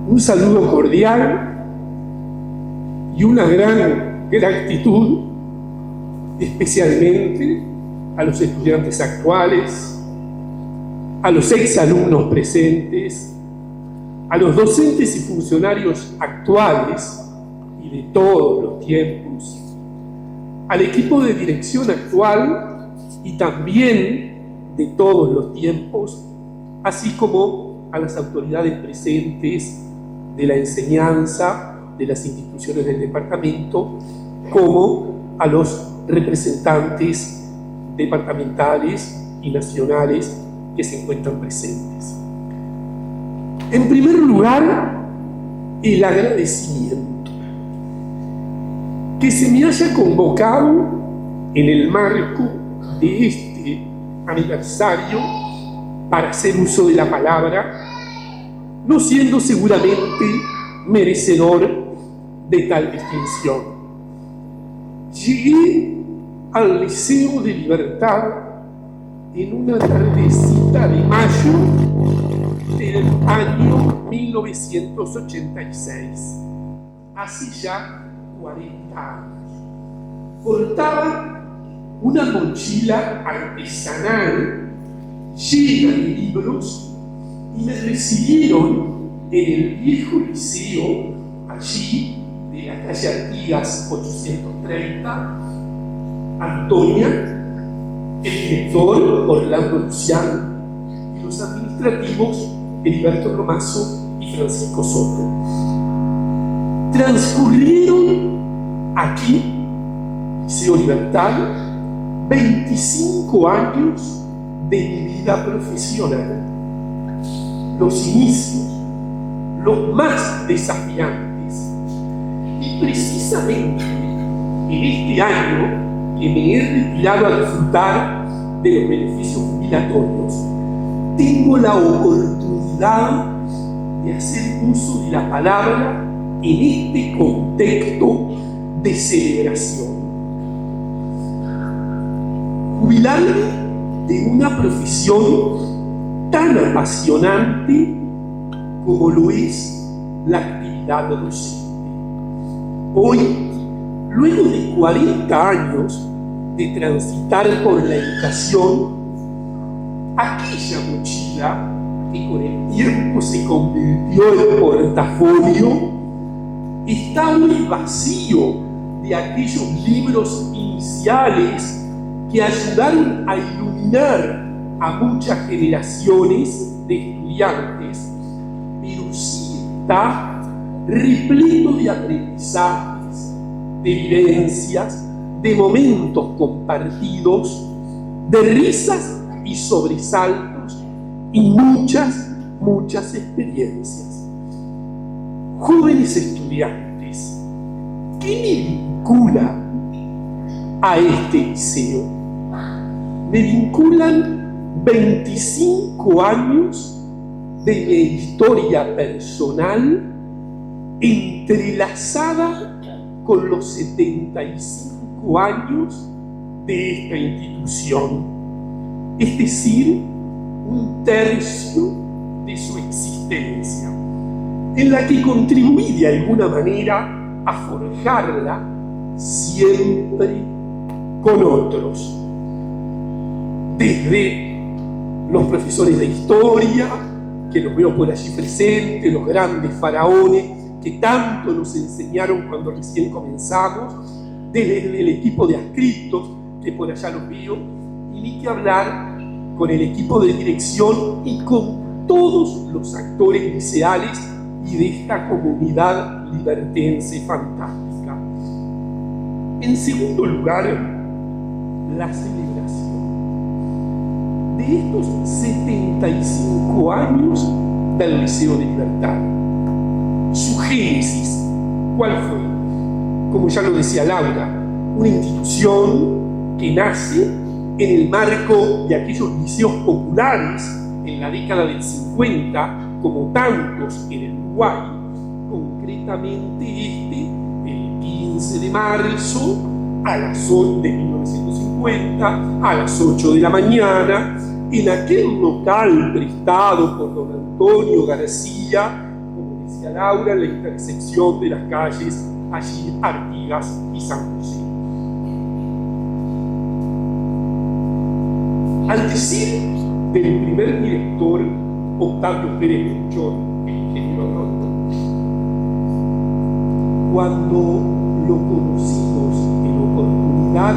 un saludo cordial y una gran gratitud, especialmente a los estudiantes actuales, a los exalumnos presentes, a los docentes y funcionarios actuales y de todos los tiempos, al equipo de dirección actual y también de todos los tiempos, así como a las autoridades presentes de la enseñanza de las instituciones del departamento, como a los representantes departamentales y nacionales que se encuentran presentes. En primer lugar, el agradecimiento. Que se me haya convocado en el marco de este aniversario para hacer uso de la palabra, no siendo seguramente merecedor de tal distinción. Llegué al Liceo de Libertad en una tardecita de mayo del año 1986, hace ya 40 años. Portaba una mochila artesanal llena de libros y me recibieron en el viejo liceo, allí de la calle Artigas 830, Antonia, el director Orlando Luciano y los administrativos Heriberto Romazo y Francisco Soto. Transcurrieron aquí, Liceo Libertad, 25 años de mi vida profesional. Los inicios, los más desafiantes. Y precisamente en este año que me he retirado a disfrutar de los beneficios jubilatorios, tengo la oportunidad de hacer uso de la palabra en este contexto de celebración. Jubilarme de una profesión tan apasionante como lo es la actividad docente. Hoy, luego de 40 años de transitar por la educación, aquella mochila que con el tiempo se convirtió en portafolio está muy vacío de aquellos libros iniciales que ayudaron a iluminar a muchas generaciones de estudiantes, pero sí está repleto de aprendizajes, de vivencias, de momentos compartidos, de risas y sobresaltos y muchas experiencias. Jóvenes estudiantes, ¿qué me vincula a este liceo? Me vinculan 25 años de mi historia personal entrelazada con los 75 años de esta institución, es decir, un tercio de su existencia, en la que contribuí de alguna manera a forjarla siempre con otros, desde los profesores de historia, que los veo por allí presentes, los grandes faraones que tanto nos enseñaron cuando recién comenzamos, desde el equipo de adscriptos, que por allá los veo, y ni que hablar con el equipo de dirección y con todos los actores liceales y de esta comunidad libertense fantástica. En segundo lugar, la celebración de estos 75 años del Liceo de Libertad. Su génesis, ¿cuál fue? Como ya lo decía Laura, una institución que nace en el marco de aquellos liceos populares en la década del 50, como tantos en el Uruguay, concretamente el 15 de marzo a las 8 de 1950, a las 8 de la mañana, en aquel local prestado por don Antonio García como decía Laura, en la intersección de las calles allí Artigas y San José. Al decir del primer director, Octavio Pérez Melchor, el ingeniero agrónomo, cuando lo conocimos en la oportunidad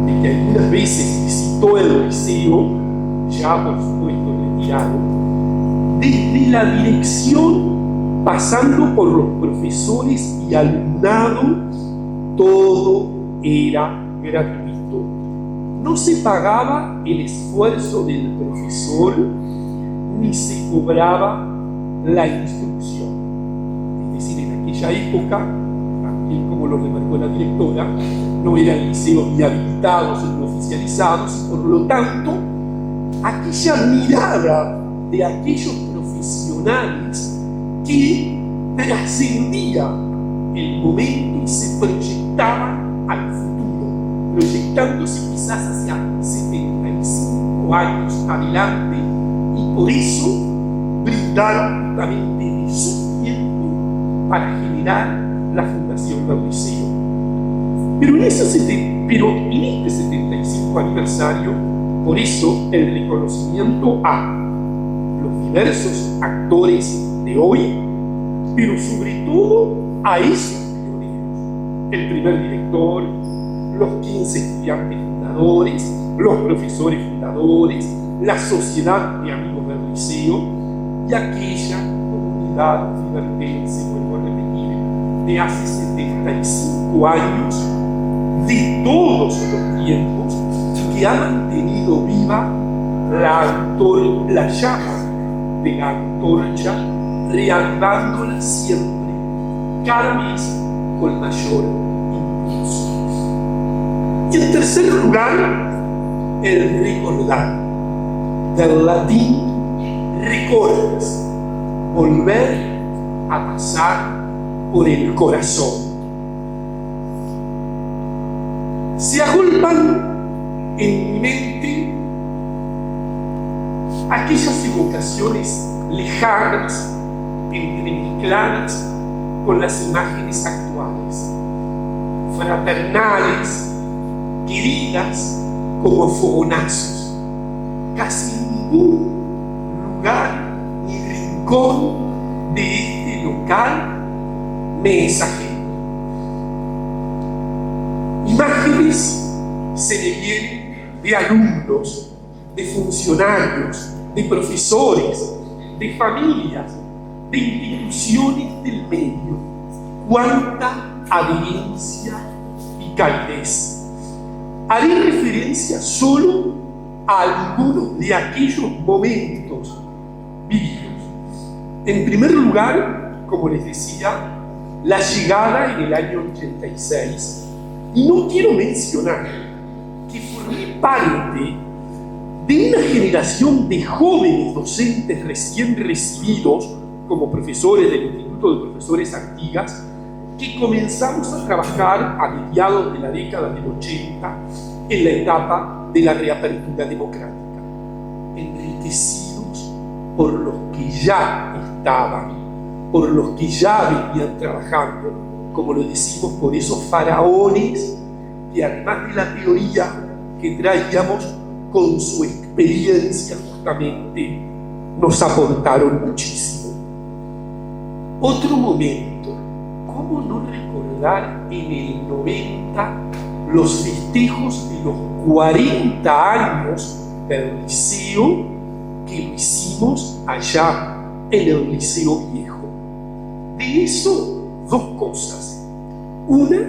de que algunas veces visitó el liceo, ya por supuesto retirado, desde la dirección, pasando por los profesores y alumnado, todo era gratuito. No se pagaba el esfuerzo del profesor, ni se cobraba la instrucción. Es decir, en aquella época, también como lo remarcó la directora, no eran liceos ni habilitados ni oficializados, y por lo tanto, aquella mirada de aquellos profesionales que trascendía el momento y se proyectaban al futuro, proyectándose quizás hacia 75 años adelante, y por eso brindaron justamente de su tiempo para generar la fundación del liceo. Pero en este 75 aniversario, por eso el reconocimiento a los diversos actores de hoy, pero sobre todo a esos pioneros, el primer director, los 15 estudiantes fundadores, los profesores fundadores, la sociedad de amigos del liceo y aquella comunidad libertense, vuelvo a repetir, de hace 75 años, de todos los tiempos, que ha mantenido viva la llama de la antorcha, reavivándola siempre, cada vez con mayor impulso. Y en tercer lugar, el recordar, del latín recordis, volver a pasar por el corazón. Se agolpan en mi mente aquellas evocaciones lejanas, entremezcladas con las imágenes actuales, fraternales, queridas como fogonazos. Casi ningún lugar ni rincón de este local me es ajeno. Imágenes se me vienen de alumnos, de funcionarios, de profesores, de familias, de instituciones del medio. Cuánta adherencia y calidez. Haré referencia solo a algunos de aquellos momentos vividos. En primer lugar, como les decía, la llegada en el año 86. Y no quiero mencionar que formé parte de una generación de jóvenes docentes recién recibidos como profesores del Instituto de Profesores Artigas, que comenzamos a trabajar a mediados de la década del 80 en la etapa de la reapertura democrática, enriquecidos por los que ya estaban, por los que ya venían trabajando, como lo decimos, por esos faraones que además de la teoría que traíamos, con su experiencia justamente nos aportaron muchísimo. Otro momento, ¿cómo no recordar en el 90 los festejos de los 40 años del liceo que lo hicimos allá en el Liceo Viejo? De eso, dos cosas. Una,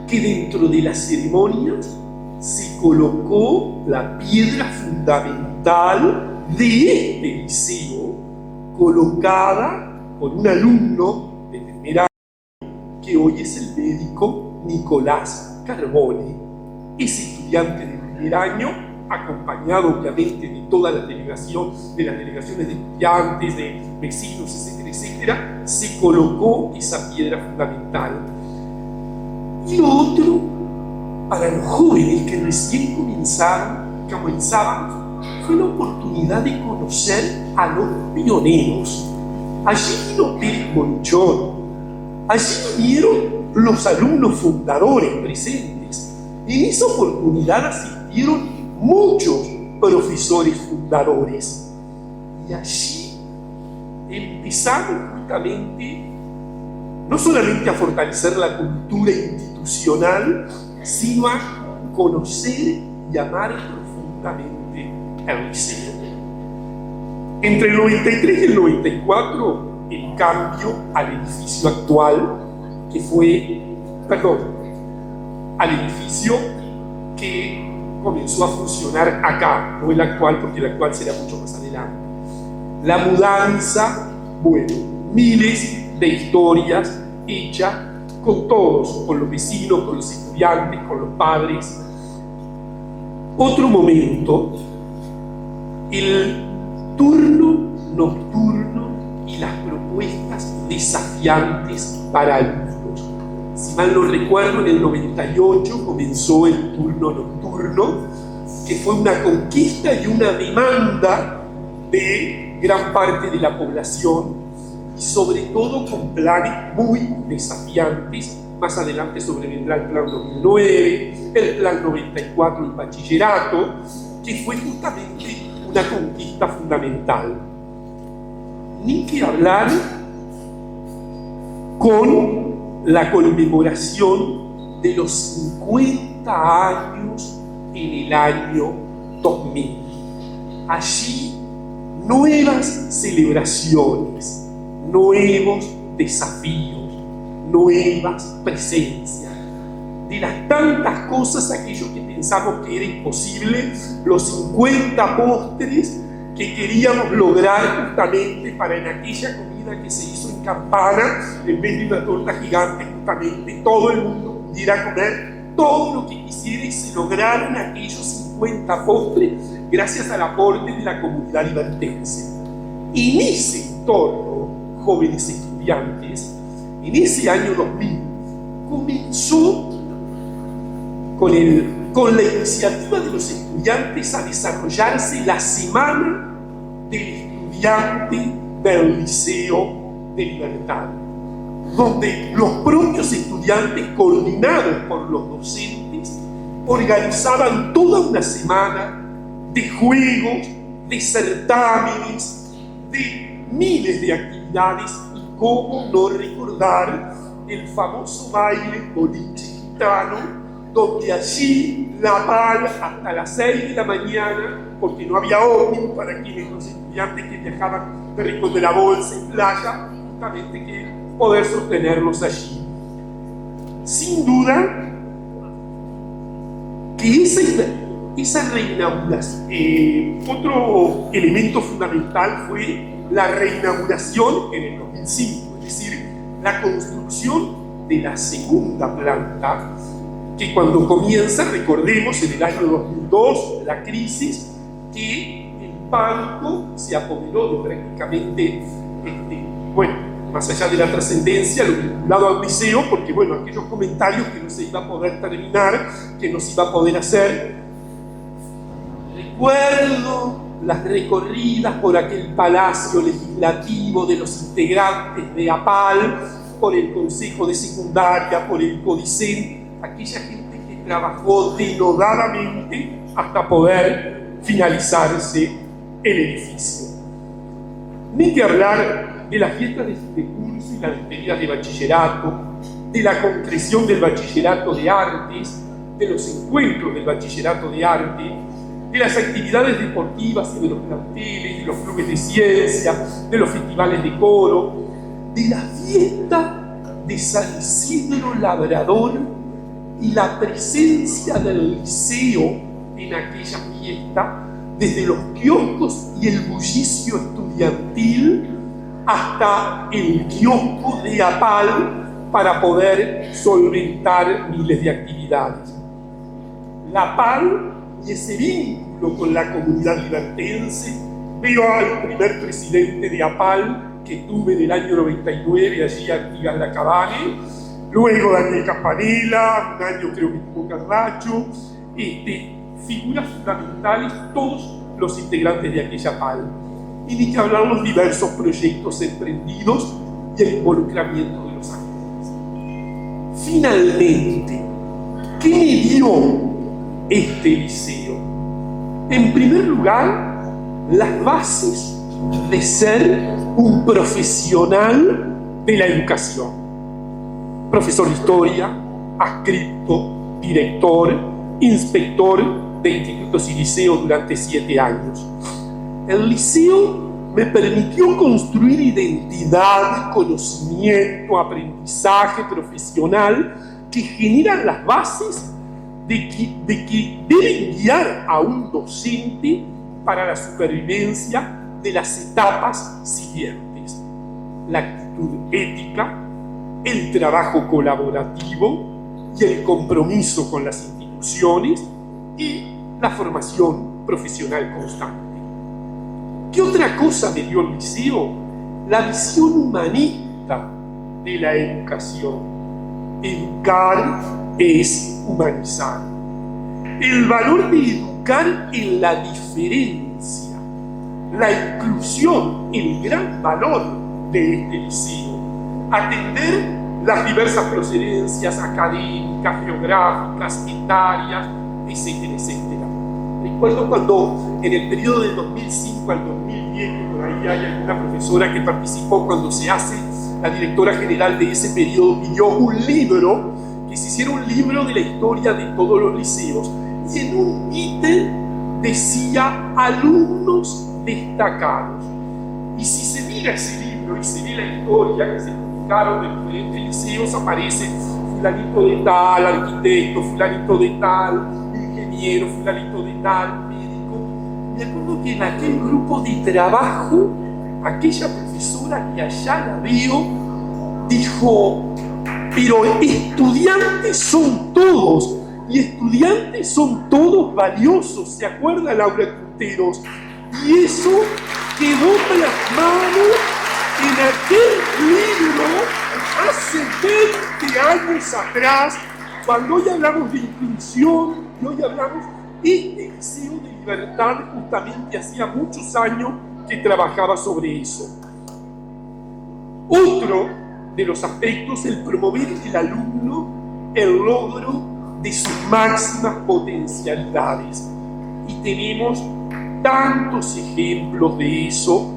que dentro de las ceremonias se colocó la piedra fundamental de este liceo, colocada por un alumno de primer año, que hoy es el médico Nicolás Carbone. Ese estudiante de primer año, acompañado obviamente de toda la delegación, de las delegaciones de estudiantes, de vecinos, etcétera, etcétera, se colocó esa piedra fundamental. Y lo otro, para los jóvenes que recién comenzaban, fue la oportunidad de conocer a los pioneros, allí vino Pérez Monchón, allí vinieron los alumnos fundadores presentes. En esa oportunidad asistieron muchos profesores fundadores. Y allí empezamos justamente no solamente a fortalecer la cultura institucional, sino a conocer y amar profundamente el liceo. Entre el 93 y el 94, el cambio al edificio actual, que fue, al edificio que comenzó a funcionar acá, no el actual, porque el actual será mucho más adelante. La mudanza, bueno, miles de historias hechas con todos, con los vecinos, con los estudiantes, con los padres. Otro momento, el turno nocturno y las propuestas desafiantes para alumnos. Si mal no recuerdo, en el 98 comenzó el turno nocturno, que fue una conquista y una demanda de gran parte de la población, y sobre todo con planes muy desafiantes. Más adelante sobrevendrá el Plan 2009, el Plan 94 en bachillerato, que fue justamente una conquista fundamental. Ni que hablar con la conmemoración de los 50 años en el año 2000. Allí, nuevas celebraciones, nuevos desafíos, nuevas presencias. De las tantas cosas, aquello que pensamos que era imposible, los 50 postres que queríamos lograr justamente para en aquella comida que se hizo en Campana, en vez de una torta gigante, justamente todo el mundo pudiera comer todo lo que quisiera, y se lograron aquellos 50 postres gracias al aporte de la comunidad libertense. En ese entorno, jóvenes estudiantes, en ese año 2000, comenzó con la iniciativa de los estudiantes a desarrollarse la Semana del Estudiante del Liceo de Libertad, donde los propios estudiantes, coordinados por los docentes, organizaban toda una semana de juegos, de certámenes, de miles de actividades, y cómo no recordar el famoso baile boliche gitano, donde allí la PAL hasta las 6 de la mañana, porque no había ómnibus para quienes los estudiantes que viajaban de Rincón de la Bolsa en playa, justamente que poder sostenerlos allí. Sin duda que esa reinauguración, otro elemento fundamental fue la reinauguración en el 2005, es decir, la construcción de la segunda planta, que cuando comienza, recordemos, en el año 2002, la crisis, que el banco se apoderó de prácticamente, más allá de la trascendencia, lo vinculado al liceo, porque aquellos comentarios que no se iba a poder terminar, que no se iba a poder hacer. Recuerdo las recorridas por aquel palacio legislativo de los integrantes de APAL, por el Consejo de Secundaria, por el CODICEN, aquella gente que trabajó denodadamente hasta poder finalizarse el edificio. Ni que hablar de las fiestas de fin de curso y las despedidas de bachillerato, de la concreción del bachillerato de artes, de los encuentros del bachillerato de arte, de las actividades deportivas y de los planteles, de los clubes de ciencia, de los festivales de coro, de la fiesta de San Isidro Labrador y la presencia del liceo en aquella fiesta, desde los kioscos y el bullicio estudiantil hasta el kiosco de APAL para poder solventar miles de actividades. La APAL y ese vínculo con la comunidad libertense, veo al primer presidente de APAL que tuve en el año 99, allí Artigas Lacabane, luego Daniel Campanella, un año creo que tuvo Carracho, figuras fundamentales, todos los integrantes de aquella PAL. y ni que hablar los diversos proyectos emprendidos y el involucramiento de los actores. Finalmente, ¿qué me dio este liceo? En primer lugar, las bases de ser un profesional de la educación. Profesor de historia, adscripto, director, inspector de institutos y liceos durante 7 años. El liceo me permitió construir identidad, conocimiento, aprendizaje profesional que generan las bases de que deben guiar a un docente para la supervivencia de las etapas siguientes: la actitud ética, el trabajo colaborativo y el compromiso con las instituciones y la formación profesional constante. ¿Qué otra cosa me dio el liceo? La visión humanista de la educación. Educar es humanizar. El valor de educar en la diferencia, la inclusión, el gran valor de este liceo. Atender las diversas procedencias académicas, geográficas, etarias, etcétera, etcétera. Recuerdo cuando en el periodo del 2005 al 2010, que por ahí hay alguna profesora que participó cuando se hace la directora general de ese periodo, pidió un libro, que se hiciera un libro de la historia de todos los liceos, y en un ítem decía alumnos destacados. Y si se mira ese libro y se ve la historia que se publicaron de diferentes liceos, aparece fulanito de tal, arquitecto, fulanito de tal, ingeniero, fulanito de tal, médico. Me acuerdo que en aquel grupo de trabajo, aquella profesora que allá la veo, dijo: pero estudiantes son todos, y estudiantes son todos valiosos, ¿se acuerda Laura Quinteros? Y eso quedó plasmado en aquel libro hace 20 años atrás, cuando hoy hablamos de inclusión, y hoy hablamos este liceo de libertad, justamente hacía muchos años que trabajaba sobre eso. Otro de los aspectos, el promover en el alumno el logro de sus máximas potencialidades. Y tenemos tantos ejemplos de eso,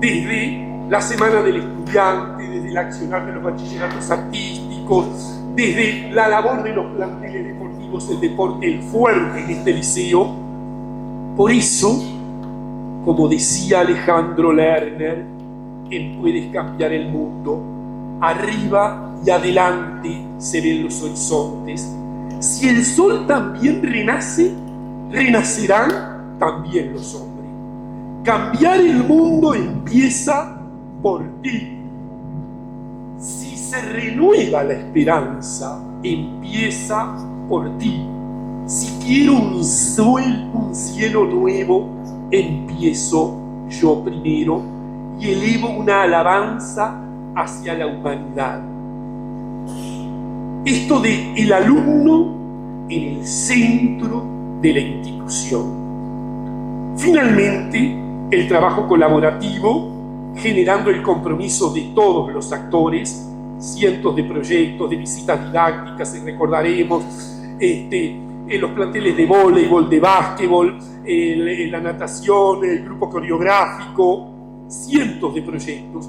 desde la Semana del Estudiante, desde el accionar de los bachilleratos artísticos, desde la labor de los planteles deportivos, el deporte, el fuerte en este liceo. Por eso, como decía Alejandro Lerner, en Puedes cambiar el mundo, arriba y adelante se ven los horizontes. Si el sol también renace, renacerán también los hombres. Cambiar el mundo empieza por ti. Si se renueva la esperanza, empieza por ti. Si quiero un cielo nuevo, empiezo yo primero y elevo una alabanza hacia la humanidad. Esto de el alumno en el centro de la institución. Finalmente, el trabajo colaborativo, generando el compromiso de todos los actores, cientos de proyectos, de visitas didácticas, y recordaremos en los planteles de voleibol, de básquetbol, la natación, el grupo coreográfico, cientos de proyectos.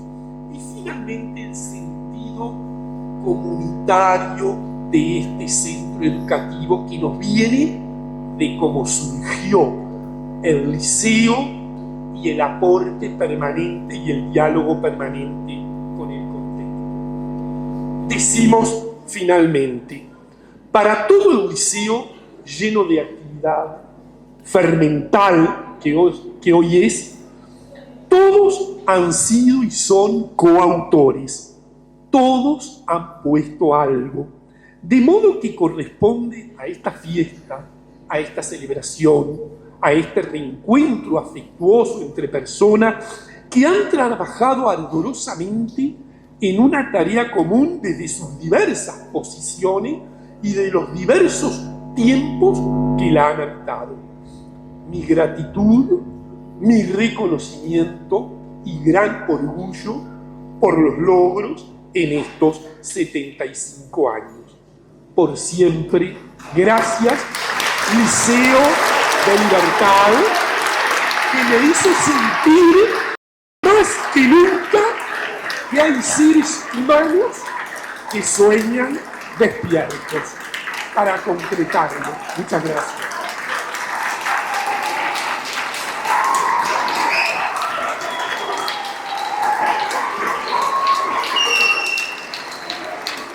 Y finalmente el sentido comunitario de este centro educativo que nos viene de cómo surgió el liceo y el aporte permanente y el diálogo permanente con el contexto. Decimos finalmente, para todo el liceo lleno de actividad fermental que hoy es, todos han sido y son coautores, todos han puesto algo, de modo que corresponde a esta fiesta, a esta celebración, a este reencuentro afectuoso entre personas que han trabajado ardorosamente en una tarea común desde sus diversas posiciones y de los diversos tiempos que la han habitado. Mi gratitud, mi reconocimiento y gran orgullo por los logros en estos 75 años. Por siempre, gracias, Liceo de Libertad, que me hizo sentir más que nunca que hay seres humanos que sueñan despiertos para concretarlo. Muchas gracias.